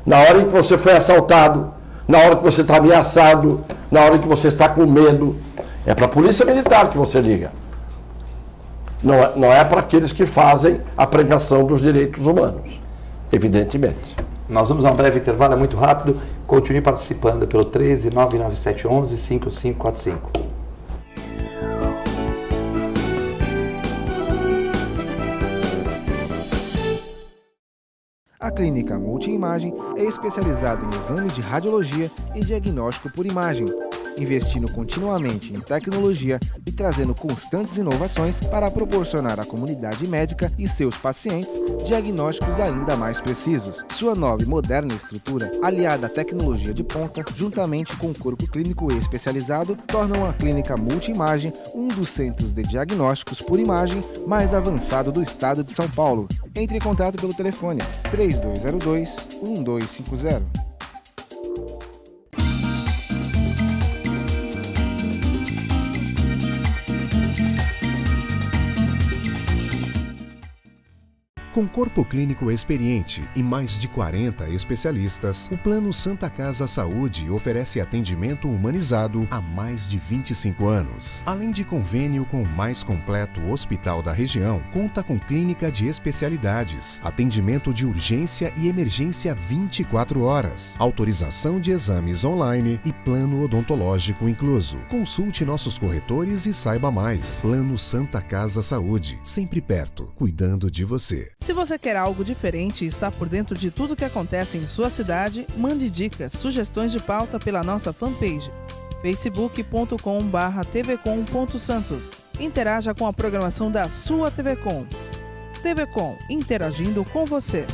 na hora em que você foi assaltado, na hora que você está ameaçado, na hora em que você está com medo. É para a polícia militar que você liga. Não é para aqueles que fazem a pregação dos direitos humanos, evidentemente. Nós vamos a um breve intervalo, é muito rápido. Continue participando pelo 13 99711 5545. A Clínica Multiimagem é especializada em exames de radiologia e diagnóstico por imagem, investindo continuamente em tecnologia e trazendo constantes inovações para proporcionar à comunidade médica e seus pacientes diagnósticos ainda mais precisos. Sua nova e moderna estrutura, aliada à tecnologia de ponta, juntamente com o corpo clínico especializado, tornam a Clínica Multiimagem um dos centros de diagnósticos por imagem mais avançado do estado de São Paulo. Entre em contato pelo telefone 3202-1250. Com corpo clínico experiente e mais de 40 especialistas, o Plano Santa Casa Saúde oferece atendimento humanizado há mais de 25 anos. Além de convênio com o mais completo hospital da região, conta com clínica de especialidades, atendimento de urgência e emergência 24 horas, autorização de exames online e plano odontológico incluso. Consulte nossos corretores e saiba mais. Plano Santa Casa Saúde, sempre perto, cuidando de você. Se você quer algo diferente e está por dentro de tudo que acontece em sua cidade, mande dicas, sugestões de pauta pela nossa fanpage facebook.com/tvcom.santos. Interaja com a programação da sua TV Com. TV Com, interagindo com você.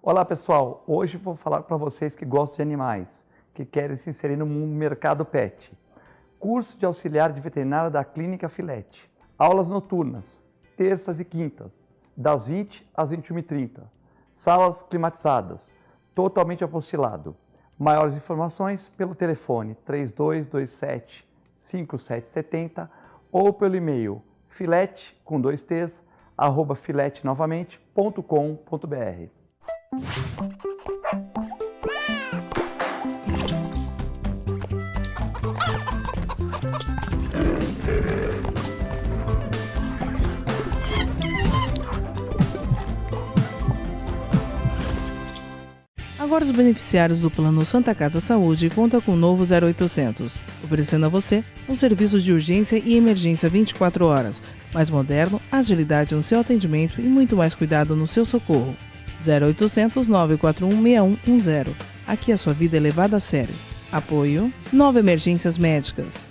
Olá pessoal, hoje vou falar para vocês que gostam de animais, que querem se inserir no mercado pet. Curso de auxiliar de veterinária da Clínica Filete. Aulas noturnas, terças e quintas, das 20 às 21h30. Salas climatizadas, totalmente apostilado. Maiores informações pelo telefone 3227-5770 ou pelo e-mail filete, com 2 T's, @filetenovamente.com.br. Agora os beneficiários do Plano Santa Casa Saúde contam com o novo 0800, oferecendo a você um serviço de urgência e emergência 24 horas, mais moderno, agilidade no seu atendimento e muito mais cuidado no seu socorro. 0800 941 6110. Aqui a sua vida é levada a sério. Apoio 9 Emergências Médicas.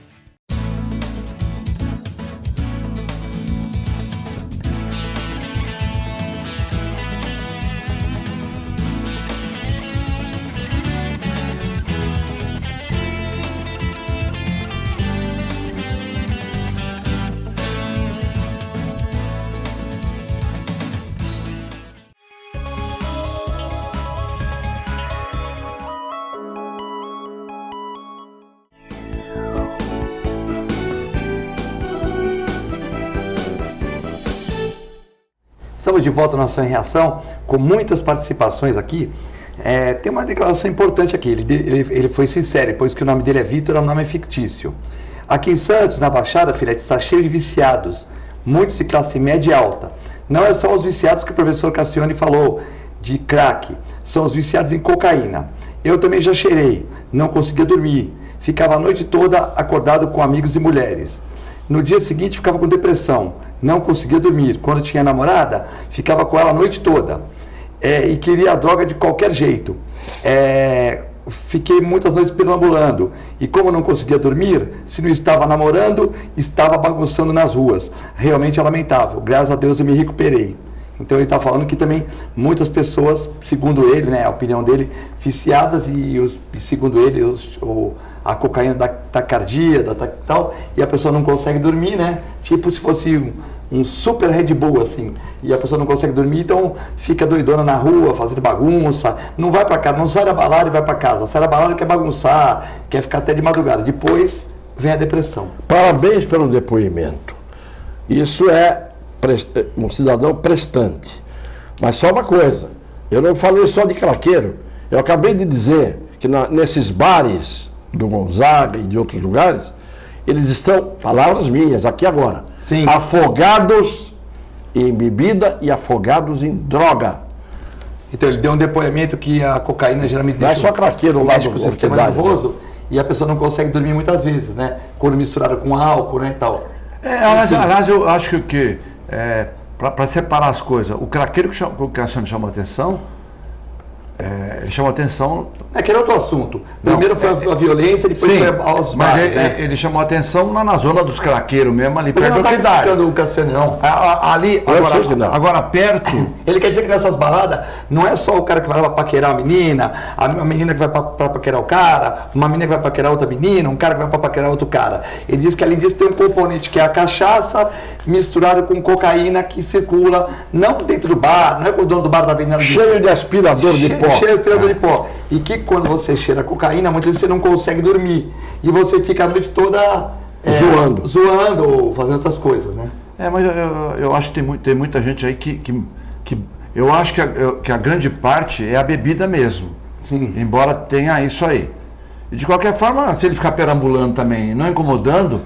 Estamos de volta na sua reação, com muitas participações aqui. Tem uma declaração importante aqui, ele foi sincero, pois que o nome dele é Vitor, o nome é fictício. Aqui em Santos, na Baixada, Filete, está cheio de viciados, muitos de classe média e alta. Não é só os viciados que o professor Cassione falou, de crack, são os viciados em cocaína. Eu também já cheirei, não conseguia dormir, ficava a noite toda acordado com amigos e mulheres. No dia seguinte ficava com depressão, não conseguia dormir. Quando tinha namorada, ficava com ela a noite toda. E queria a droga de qualquer jeito. fiquei muitas noites perambulando. E como não conseguia dormir, se não estava namorando, estava bagunçando nas ruas. Realmente é lamentável. Graças a Deus eu me recuperei. Então ele está falando que também muitas pessoas, segundo ele, né, a opinião dele, viciadas e segundo ele, a cocaína dá taquicardia, tal, e a pessoa não consegue dormir, né? Tipo se fosse um super Red Bull, assim, e a pessoa não consegue dormir, então fica doidona na rua, fazendo bagunça, não vai para casa, não sai da balada e vai para casa, sai da balada quer bagunçar, quer ficar até de madrugada, depois vem a depressão. Parabéns pelo depoimento. Isso é um cidadão prestante. Mas só uma coisa, eu não falei só de craqueiro, eu acabei de dizer que nesses bares do Gonzaga e de outros lugares, eles estão, palavras minhas, aqui agora, sim, afogados em bebida e afogados em droga. Então ele deu um depoimento que a cocaína geralmente não é só craqueiro lá do sistema nervoso, e a pessoa não consegue dormir muitas vezes, né? Quando misturada com álcool, né, e tal. Aliás, eu acho que para separar as coisas, o craqueiro que a senhora me chamou a atenção, ele chamou a atenção... que era outro assunto. Primeiro foi a violência, depois sim, foi aos bares, mas ele chamou a atenção na zona dos craqueiros mesmo, ali perto da cidade. Não o Cassiano, não. Ali, agora perto... Ele quer dizer que nessas baladas, não é só o cara que vai lá para paquerar a menina que vai para paquerar o cara, uma menina que vai paquerar outra menina, um cara que vai para paquerar outro cara. Ele diz que além disso tem um componente que é a cachaça misturado com cocaína que circula, não dentro do bar, não é que o dono do bar da vendendo... Cheio de aspirador de pó. Cheio de aspirador de pó. E que quando você cheira cocaína, muitas vezes você não consegue dormir. E você fica a noite toda zoando ou fazendo outras coisas, né? Mas eu acho que tem muita gente aí que eu acho que a grande parte é a bebida mesmo. Sim. Embora tenha isso aí. E de qualquer forma, se ele ficar perambulando também e não incomodando,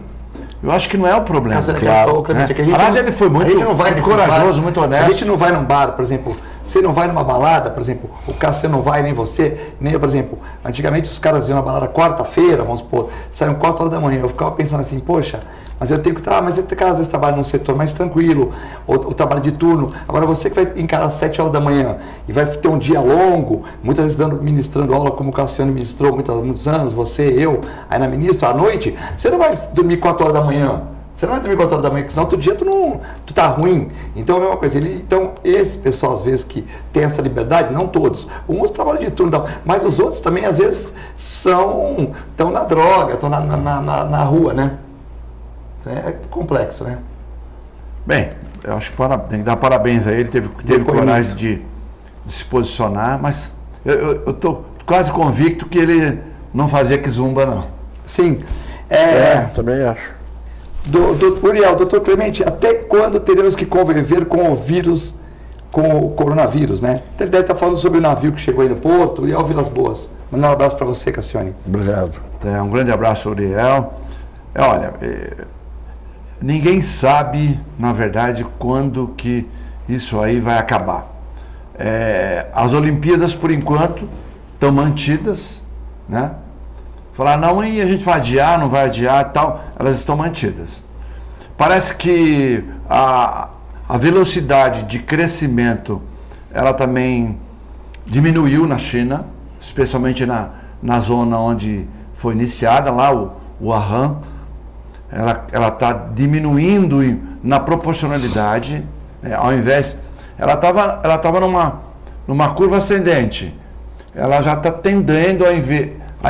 eu acho que não é o problema. Claro, aliás, ele foi muito corajoso, muito honesto. A gente não vai num bar, por exemplo, você não vai numa balada, por exemplo, o Cassiano não vai, nem você, nem eu, por exemplo. Antigamente os caras iam na balada quarta-feira, vamos supor, saíam 4 horas da manhã. Eu ficava pensando assim, poxa, mas eu tenho que mas eu às vezes trabalho num setor mais tranquilo, ou trabalho de turno. Agora você que vai encarar às 7 horas da manhã e vai ter um dia longo, muitas vezes ministrando aula como o Cassiano ministrou muitos anos, você, eu, aí na ministra, à noite, você não vai dormir 4 horas da manhã. Você não vai dormir 4 horas da manhã, porque senão outro dia tu tá ruim. Então é a mesma coisa. Então, esse pessoal, às vezes, que tem essa liberdade, não todos, uns trabalham de turno, mas os outros também, às vezes, estão na droga, estão na rua, né? É complexo, né? Bem, eu acho que tem que dar parabéns a ele, teve coragem de se posicionar, mas eu estou quase convicto que ele não fazia quizumba, não. Sim. Também acho. Uriel, doutor Clemente, até quando teremos que conviver com o vírus, com o coronavírus, né? Ele deve estar falando sobre o navio que chegou aí no porto. Uriel Vilas Boas. Mandar um abraço para você, Cassione. Obrigado. Um grande abraço, Uriel. Olha, ninguém sabe, na verdade, quando que isso aí vai acabar. As Olimpíadas, por enquanto, estão mantidas, né? Falar, não, e a gente vai adiar, não vai adiar e tal, elas estão mantidas. Parece que a velocidade de crescimento, ela também diminuiu na China, especialmente na zona onde foi iniciada, lá o Wuhan. Ela está diminuindo na proporcionalidade, ao invés... Ela estava numa curva ascendente, ela já está tendendo a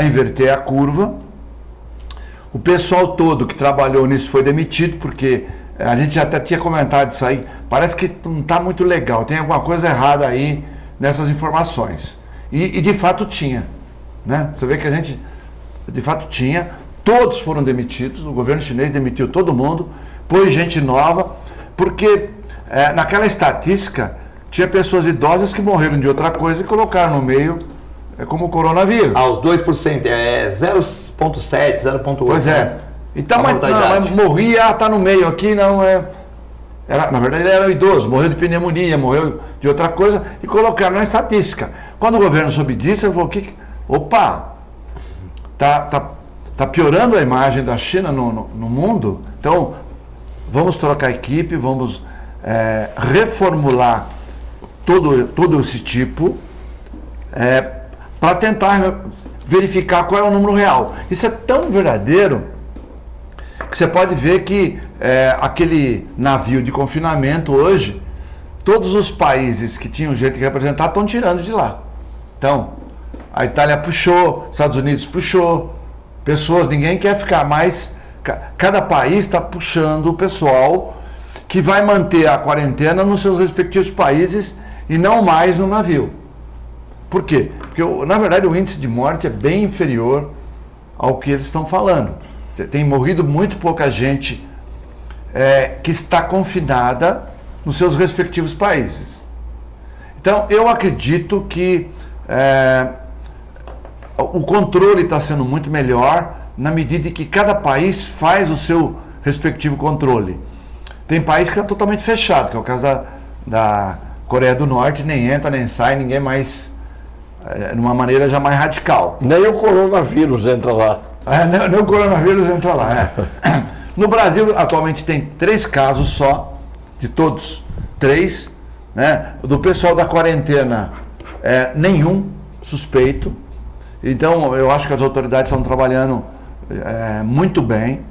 inverter a curva. O pessoal todo que trabalhou nisso foi demitido, porque a gente até tinha comentado isso aí, parece que não está muito legal, tem alguma coisa errada aí nessas informações. E de fato tinha, né? Você vê que a gente, de fato tinha, todos foram demitidos, o governo chinês demitiu todo mundo, pôs gente nova, porque naquela estatística tinha pessoas idosas que morreram de outra coisa e colocaram no meio como o coronavírus. Os 2%, 0,7, 0,8. Pois é. Né? Então, mas morria, está no meio aqui, não é... na verdade, ele era idoso, morreu de pneumonia, morreu de outra coisa, e colocaram na estatística. Quando o governo soube disso, ele falou, opa, tá piorando a imagem da China no mundo, então vamos trocar a equipe, vamos reformular todo esse tipo, para tentar verificar qual é o número real. Isso é tão verdadeiro que você pode ver que aquele navio de confinamento hoje, todos os países que tinham gente que representar estão tirando de lá. Então, a Itália puxou, Estados Unidos puxou, pessoas, ninguém quer ficar mais. Cada país está puxando o pessoal que vai manter a quarentena nos seus respectivos países e não mais no navio. Por quê? Porque, na verdade, o índice de morte é bem inferior ao que eles estão falando. Tem morrido muito pouca gente que está confinada nos seus respectivos países. Então, eu acredito que o controle está sendo muito melhor na medida em que cada país faz o seu respectivo controle. Tem país que está totalmente fechado, que é o caso da Coreia do Norte, nem entra, nem sai, ninguém mais, de uma maneira já mais radical. Nem o coronavírus entra lá. Nem o coronavírus entra lá. No Brasil, atualmente, tem 3 casos só, de todos, 3, né? Do pessoal da quarentena, nenhum suspeito. Então, eu acho que as autoridades estão trabalhando muito bem.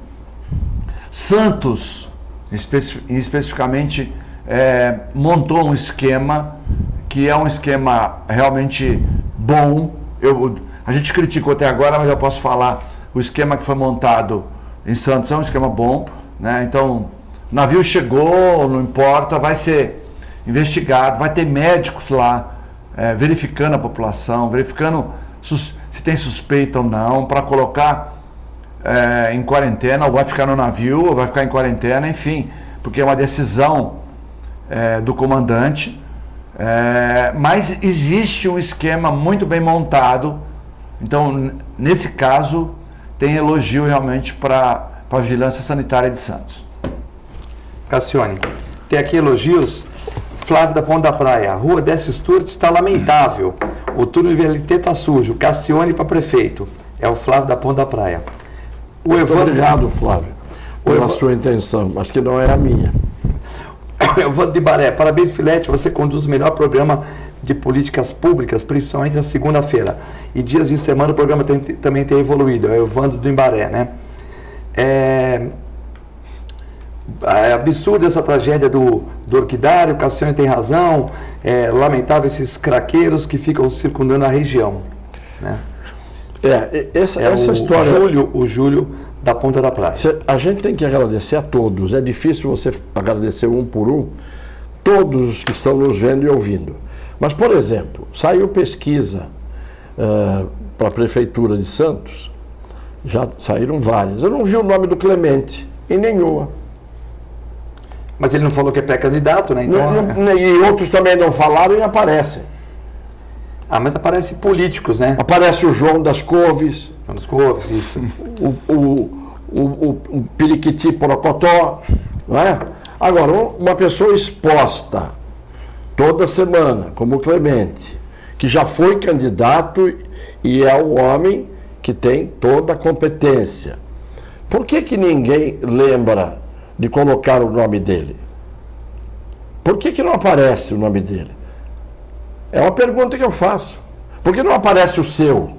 Santos, especificamente, montou um esquema que é um esquema realmente bom. A gente criticou até agora, mas eu posso falar, o esquema que foi montado em Santos é um esquema bom, né? Então, o navio chegou, não importa, vai ser investigado, vai ter médicos lá verificando a população, verificando se tem suspeita ou não, para colocar em quarentena, ou vai ficar no navio, ou vai ficar em quarentena, enfim, porque é uma decisão do comandante. Mas existe um esquema muito bem montado. Então, nesse caso, tem elogio realmente para a Vigilância Sanitária de Santos. Cassione, tem aqui elogios. Flávio da Ponta da Praia, Rua Décio Sturt está lamentável. O túnel de VLT está sujo. Cassione para prefeito. É o Flávio da Ponta da Praia. Muito obrigado, Flávio, pela sua intenção, mas que não é a minha. Evandro de Baré, parabéns, Filete, você conduz o melhor programa de políticas públicas, principalmente na segunda-feira. E dias de semana o programa também tem evoluído. É o Evandro de Baré, né? É absurda essa tragédia do orquidário, o Cassione tem razão, é lamentável esses craqueiros que ficam circundando a região, né? Essa história... O Júlio da Ponta da Praia. A gente tem que agradecer a todos. É difícil você agradecer um por um, todos os que estão nos vendo e ouvindo. Mas, por exemplo, saiu pesquisa para a Prefeitura de Santos, já saíram várias. Eu não vi o nome do Clemente em nenhuma. Mas ele não falou que é pré-candidato, né? Então, e outros também não falaram e aparecem. Mas aparece políticos, né? Aparece o João das Couves. João das Couves, isso. O Periquiti Porocotó, não é? Agora, uma pessoa exposta toda semana, como o Clemente, que já foi candidato e é um homem que tem toda a competência. Por que ninguém lembra de colocar o nome dele? Por que não aparece o nome dele? É uma pergunta que eu faço. Por que não aparece o seu,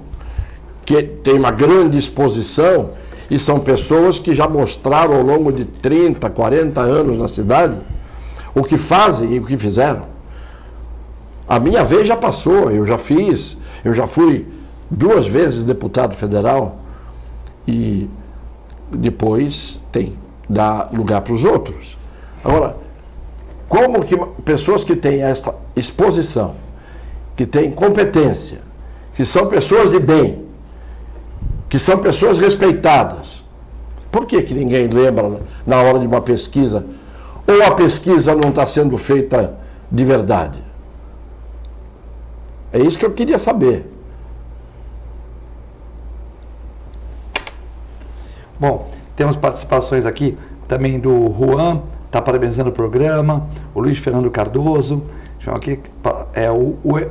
que tem uma grande exposição e são pessoas que já mostraram ao longo de 30, 40 anos na cidade o que fazem e o que fizeram? A minha vez já passou, eu já fui 2 vezes deputado federal e depois dá lugar para os outros. Agora, como que pessoas que têm esta exposição, que têm competência, que são pessoas de bem, que são pessoas respeitadas, por que ninguém lembra na hora de uma pesquisa? Ou a pesquisa não está sendo feita de verdade? É isso que eu queria saber. Bom, temos participações aqui também do Juan, está parabenizando o programa, o Luiz Fernando Cardoso, aqui,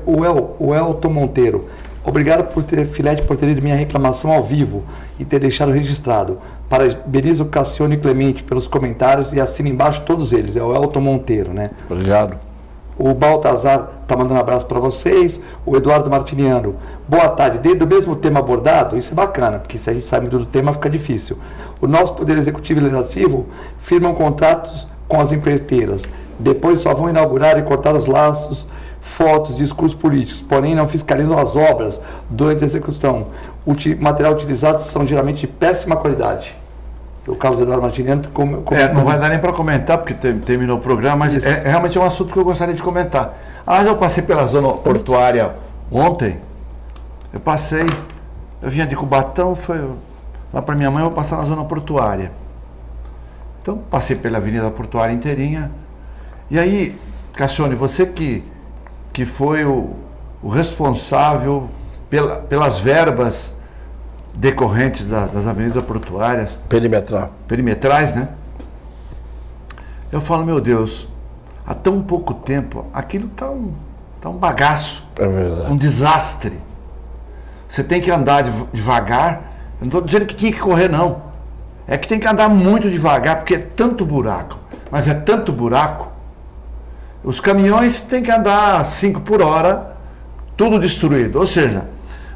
o Elton Monteiro. Obrigado Filete, por ter lido minha reclamação ao vivo e ter deixado registrado. Parabenizo o Cassione e Clemente pelos comentários e assina embaixo todos eles. É o Elton Monteiro, né? Obrigado. O Baltazar está mandando um abraço para vocês. O Eduardo Martiniano, boa tarde. Dentro do mesmo tema abordado, isso é bacana, porque se a gente sabe muito do tema fica difícil. O nosso Poder Executivo e Legislativo firmam contratos com as empreiteiras. Depois só vão inaugurar e cortar os laços, fotos, discursos políticos, porém não fiscalizam as obras durante a execução. O material utilizado são geralmente de péssima qualidade. O Carlos Eduardo Martiniano não vai dar nem para comentar, porque terminou o programa, mas realmente é um assunto que eu gostaria de comentar. Mas eu passei pela zona portuária ontem, eu vinha de Cubatão, foi lá para minha mãe, eu vou passar na zona portuária. Então, passei pela Avenida Portuária inteirinha, e aí, Cassione, você que foi o responsável pelas verbas decorrentes das avenidas portuárias perimetrais, né? Eu falo, meu Deus, há tão pouco tempo aquilo tá um bagaço, um desastre. Você tem que andar devagar. Eu não estou dizendo que tinha que correr, não. É que tem que andar muito devagar, porque é tanto buraco. Mas é tanto buraco. Os caminhões têm que andar 5 por hora, tudo destruído. Ou seja,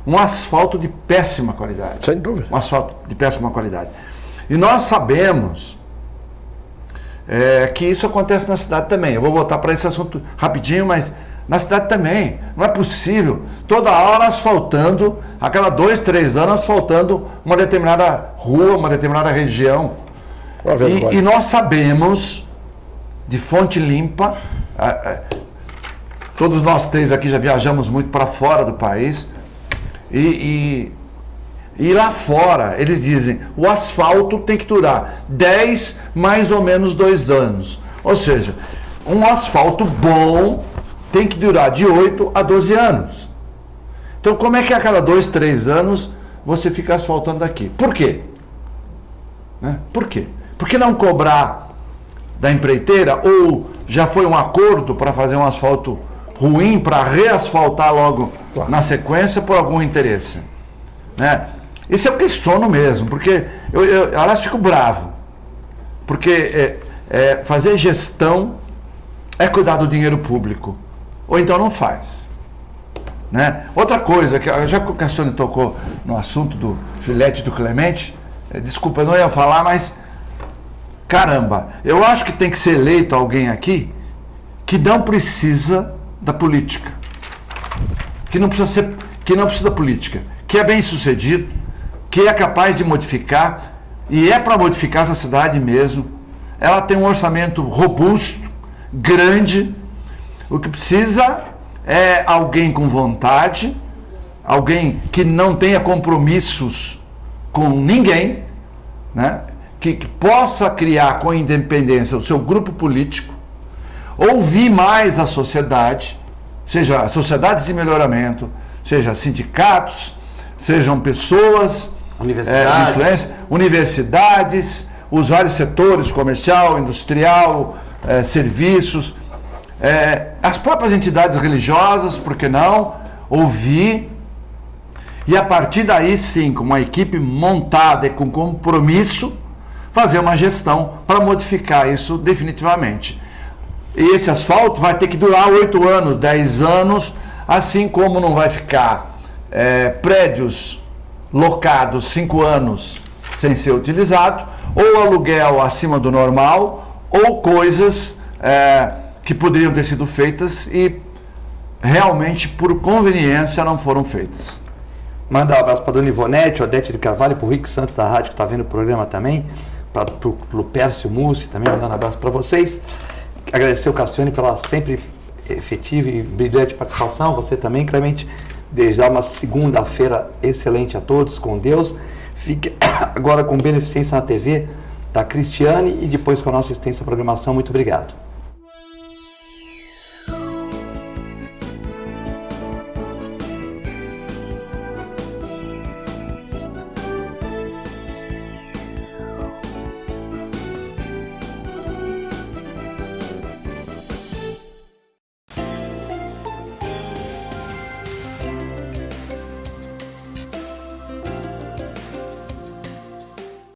um asfalto de péssima qualidade. Sem dúvida. Um asfalto de péssima qualidade. E nós sabemos que isso acontece na cidade também. Eu vou voltar para esse assunto rapidinho, mas na cidade também. Não é possível. Toda hora asfaltando, a cada 2, 3 anos asfaltando uma determinada rua, uma determinada região. E nós sabemos, de fonte limpa, todos nós 3 aqui já viajamos muito para fora do país, e lá fora eles dizem, o asfalto tem que durar 10, mais ou menos 2 anos. Ou seja, um asfalto bom tem que durar de 8 a 12 anos. Então como é que a cada 2, 3 anos você fica asfaltando daqui? Por quê? Por quê? Por que não cobrar da empreiteira, ou já foi um acordo para fazer um asfalto ruim, para reasfaltar logo na sequência por algum interesse? Isso eu questiono mesmo, porque eu aliás, fico bravo, porque fazer gestão é cuidar do dinheiro público, ou então não faz. Outra coisa, já que o Cassione tocou no assunto do filete do Clemente, desculpa, eu não ia falar, mas caramba, eu acho que tem que ser eleito alguém aqui que não precisa da política, que não precisa da política, que é bem sucedido, que é capaz de modificar, e é para modificar essa cidade mesmo. Ela tem um orçamento robusto, grande. O que precisa é alguém com vontade, alguém que não tenha compromissos com ninguém, que possa criar com independência o seu grupo político, ouvir mais a sociedade, seja sociedades de melhoramento, seja sindicatos, sejam pessoas, universidades, os vários setores, comercial, industrial, serviços, as próprias entidades religiosas, por que não, ouvir, e a partir daí sim, com uma equipe montada e com compromisso, fazer uma gestão para modificar isso definitivamente. E esse asfalto vai ter que durar 8 anos, 10 anos, assim como não vai ficar prédios locados 5 anos sem ser utilizado, ou aluguel acima do normal, ou coisas que poderiam ter sido feitas e realmente por conveniência não foram feitas. Manda um abraço para a dona Ivonete, Odete de Carvalho, para o Rick Santos da rádio que está vendo o programa também, para o Lupércio Mussi também, mandando um abraço para vocês. Agradecer o Cassione pela sempre efetiva e brilhante participação, você também, Clemente. Desejar uma segunda-feira excelente a todos, com Deus. Fique agora com Beneficência na TV, da Cristiane, e depois com a nossa extensa programação. Muito obrigado.